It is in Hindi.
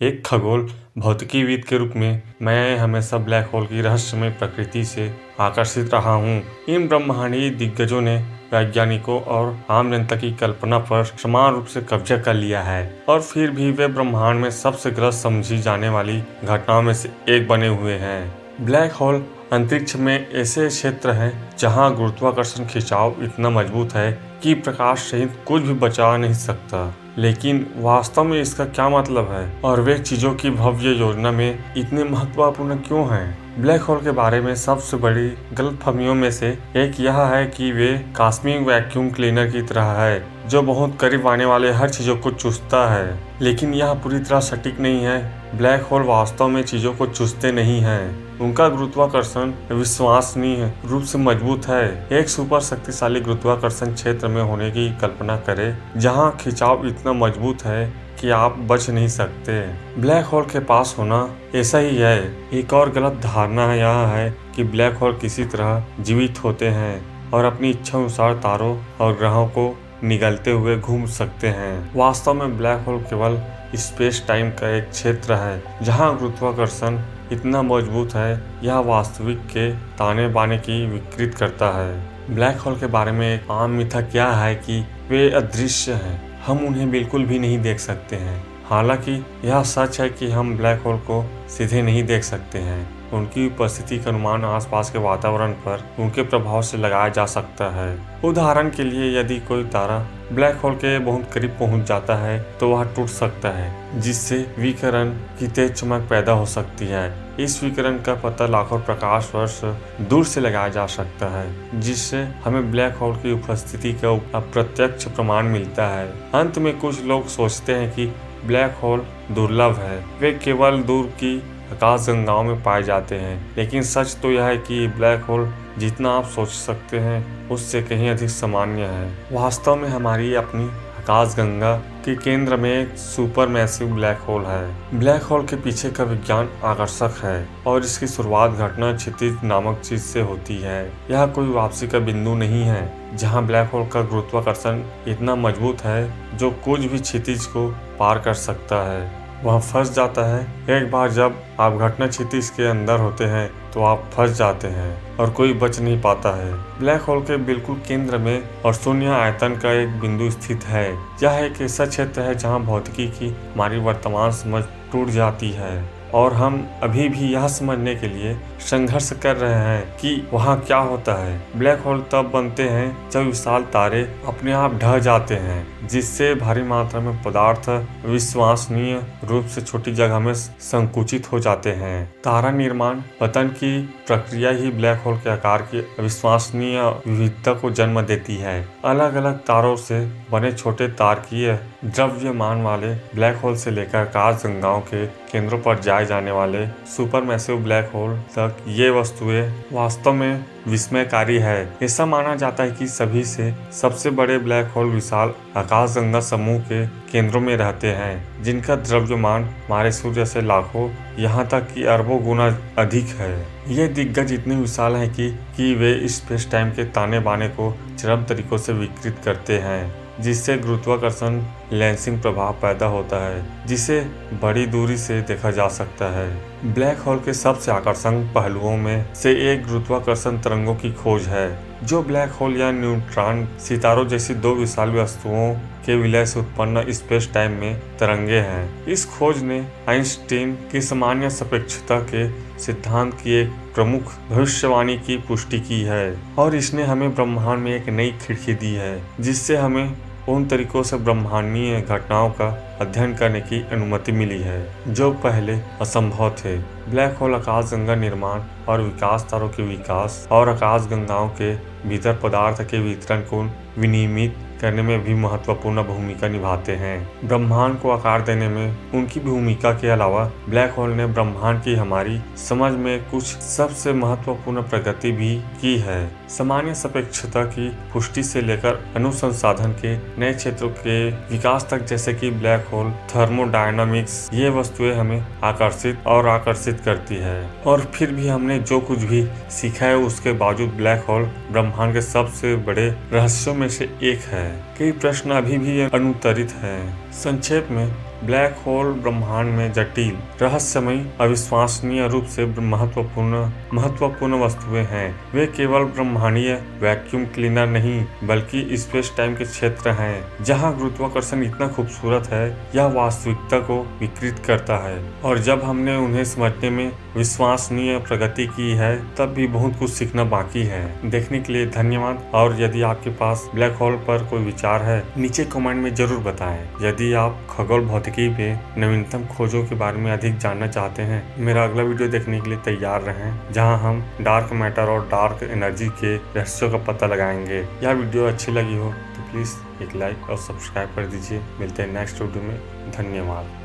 एक खगोल भौतिकीविद के रूप में मैं हमेशा ब्लैक होल की रहस्यमय प्रकृति से आकर्षित रहा हूँ। इन ब्रह्मांडीय दिग्गजों ने वैज्ञानिकों और आम जनता की कल्पना पर समान रूप से कब्जा कर लिया है और फिर भी वे ब्रह्मांड में सबसे गलत समझी जाने वाली घटनाओं में से एक बने हुए हैं। ब्लैक होल अंतरिक्ष में ऐसे क्षेत्र हैं जहां गुरुत्वाकर्षण खिंचाव इतना मजबूत है कि प्रकाश सहित कुछ भी बचा नहीं सकता। लेकिन वास्तव में इसका क्या मतलब है और वे चीजों की भव्य योजना में इतने महत्वपूर्ण क्यों हैं? ब्लैक होल के बारे में सबसे बड़ी गलतफहमियों में से एक यह है कि वे कॉस्मिक वैक्यूम क्लीनर की तरह है जो बहुत करीब आने वाले हर चीजों को चूसता है। लेकिन यह पूरी तरह सटीक नहीं है। ब्लैक होल वास्तव में चीजों को चूसते नहीं हैं। उनका गुरुत्वाकर्षण विश्वसनीय रूप से मजबूत है। एक सुपर शक्तिशाली गुरुत्वाकर्षण क्षेत्र में होने की कल्पना करें जहां खिंचाव इतना मजबूत है कि आप बच नहीं सकते। ब्लैक होल के पास होना ऐसा ही है। एक और गलत धारणा यह है कि ब्लैक होल किसी तरह जीवित होते हैं और अपनी इच्छा अनुसार तारों और ग्रहों को निगलते हुए घूम सकते हैं। वास्तव में ब्लैक होल केवल स्पेस टाइम का एक क्षेत्र है जहां गुरुत्वाकर्षण इतना मजबूत है यह वास्तविक के ताने बाने की विकृत करता है। ब्लैक होल के बारे में एक आम मिथक क्या है कि वे अदृश्य हैं, हम उन्हें बिल्कुल भी नहीं देख सकते हैं। हालांकि यह सच है कि हम ब्लैक होल को सीधे नहीं देख सकते हैं। उनकी उपस्थिति का अनुमान आसपास के वातावरण पर उनके प्रभाव से लगाया जा सकता है। उदाहरण के लिए यदि कोई तारा ब्लैक होल के बहुत करीब पहुंच जाता है तो वह टूट सकता है जिससे विकिरण की तेज चमक पैदा हो सकती है। इस विकिरण का पता लाखों प्रकाश वर्ष दूर से लगाया जा सकता है जिससे हमें ब्लैक होल की उपस्थिति का अप्रत्यक्ष प्रमाण मिलता है। अंत में कुछ लोग सोचते हैं कि ब्लैक होल दुर्लभ है, वे केवल दूर की आकाशगंगाओं में पाए जाते हैं। लेकिन सच तो यह है कि ब्लैक होल जितना आप सोच सकते हैं उससे कहीं अधिक सामान्य है। वास्तव में हमारी अपनी आकाशगंगा के केंद्र में एक सुपर मैसिव ब्लैक होल है। ब्लैक होल के पीछे का विज्ञान आकर्षक है और इसकी शुरुआत घटना क्षितिज नामक चीज से होती है। यह कोई वापसी का बिंदु नहीं है जहां ब्लैक होल का गुरुत्वाकर्षण इतना मजबूत है जो कुछ भी क्षितिज को पार कर सकता है। वह फंस जाता है। एक बार जब आप घटना क्षितिज के अंदर होते हैं तो आप फंस जाते हैं और कोई बच नहीं पाता है। ब्लैक होल के बिल्कुल केंद्र में और शून्य आयतन का एक बिंदु स्थित है। यह एक ऐसा क्षेत्र है जहां भौतिकी की हमारी वर्तमान समझ टूट जाती है और हम अभी भी यह समझने के लिए संघर्ष कर रहे हैं कि वहाँ क्या होता है। ब्लैक होल तब बनते हैं जब विशाल तारे अपने आप ढह जाते हैं जिससे भारी मात्रा में पदार्थ विश्वसनीय रूप से छोटी जगह में संकुचित हो जाते हैं। तारा निर्माण पतन की प्रक्रिया ही ब्लैक होल के आकार की अविश्वसनीय विविधता को जन्म देती है। अलग अलग तारों से बने छोटे तारकीय द्रव्यमान वाले ब्लैक होल से लेकर आकाशगंगाओं के केंद्रों पर जाए जाने वाले सुपर मैसिव ब्लैक होल तक ये वस्तुएं वास्तव में विस्मयकारी है। ऐसा माना जाता है कि सभी से सबसे बड़े ब्लैक होल विशाल आकाशगंगा समूह के केंद्रों में रहते हैं जिनका द्रव्यमान हमारे सूर्य से लाखों यहाँ तक कि अरबों गुना अधिक है। ये दिग्गज इतने विशाल हैं कि वे स्पेस टाइम के ताने बाने को चरम तरीकों से विकृत करते हैं जिससे गुरुत्वाकर्षण लेंसिंग प्रभाव पैदा होता है जिसे बड़ी दूरी से देखा जा सकता है। ब्लैक होल के सबसे आकर्षक पहलुओं में से एक गुरुत्वाकर्षण तरंगों की खोज है जो ब्लैक होल या न्यूट्रॉन सितारों जैसी दो विशाल वस्तुओं के विलय से उत्पन्न स्पेस टाइम में तरंगे हैं। इस खोज ने आइंस्टीन की सामान्य सापेक्षता के सिद्धांत की एक प्रमुख भविष्यवाणी की पुष्टि की है और इसने हमें ब्रह्मांड में एक नई खिड़की दी है जिससे हमें उन तरीकों से ब्रह्मांडीय घटनाओं का अध्ययन करने की अनुमति मिली है जो पहले असंभव थे। ब्लैक होल आकाशगंगा निर्माण और विकास, तारों के विकास और आकाशगंगाओं के भीतर पदार्थ के वितरण को विनियमित करने में भी महत्वपूर्ण भूमिका निभाते हैं। ब्रह्मांड को आकार देने में उनकी भूमिका के अलावा ब्लैक होल ने ब्रह्मांड की हमारी समझ में कुछ सबसे महत्वपूर्ण प्रगति भी की है। सामान्य सापेक्षता की पुष्टि से लेकर अनुसंधान के नए क्षेत्रों के विकास तक जैसे कि ब्लैक होल, थर्मोडायनामिक्स, ये वस्तुएं हमें आकर्षित करती है। और फिर भी हमने जो कुछ भी सीखा है उसके बावजूद ब्लैक होल ब्रह्मांड के सबसे बड़े रहस्यों में से एक है। कई प्रश्न अभी भी अनुत्तरित हैं। संक्षेप में ब्लैक होल ब्रह्मांड में जटिल, रहस्यमयी, अविश्वसनीय रूप से महत्वपूर्ण वस्तुएं हैं। वे केवल ब्रह्मांडीय वैक्यूम क्लीनर नहीं बल्कि स्पेस टाइम के क्षेत्र हैं जहां गुरुत्वाकर्षण इतना खूबसूरत है यह वास्तविकता को विकृत करता है। और जब हमने उन्हें समझने में विश्वसनीय प्रगति की है तब भी बहुत कुछ सीखना बाकी है। देखने के लिए धन्यवाद। और यदि आपके पास ब्लैक होल पर कोई विचार है नीचे कमेंट में जरूर बताएं। यदि आप खगोल भौतिकी में नवीनतम खोजों के बारे में अधिक जानना चाहते हैं मेरा अगला वीडियो देखने के लिए तैयार रहें जहां हम डार्क मैटर और डार्क एनर्जी के रहस्यों का पता लगाएंगे। यह वीडियो अच्छी लगी हो तो प्लीज एक लाइक और सब्सक्राइब कर दीजिए। मिलते हैं नेक्स्ट वीडियो में। धन्यवाद।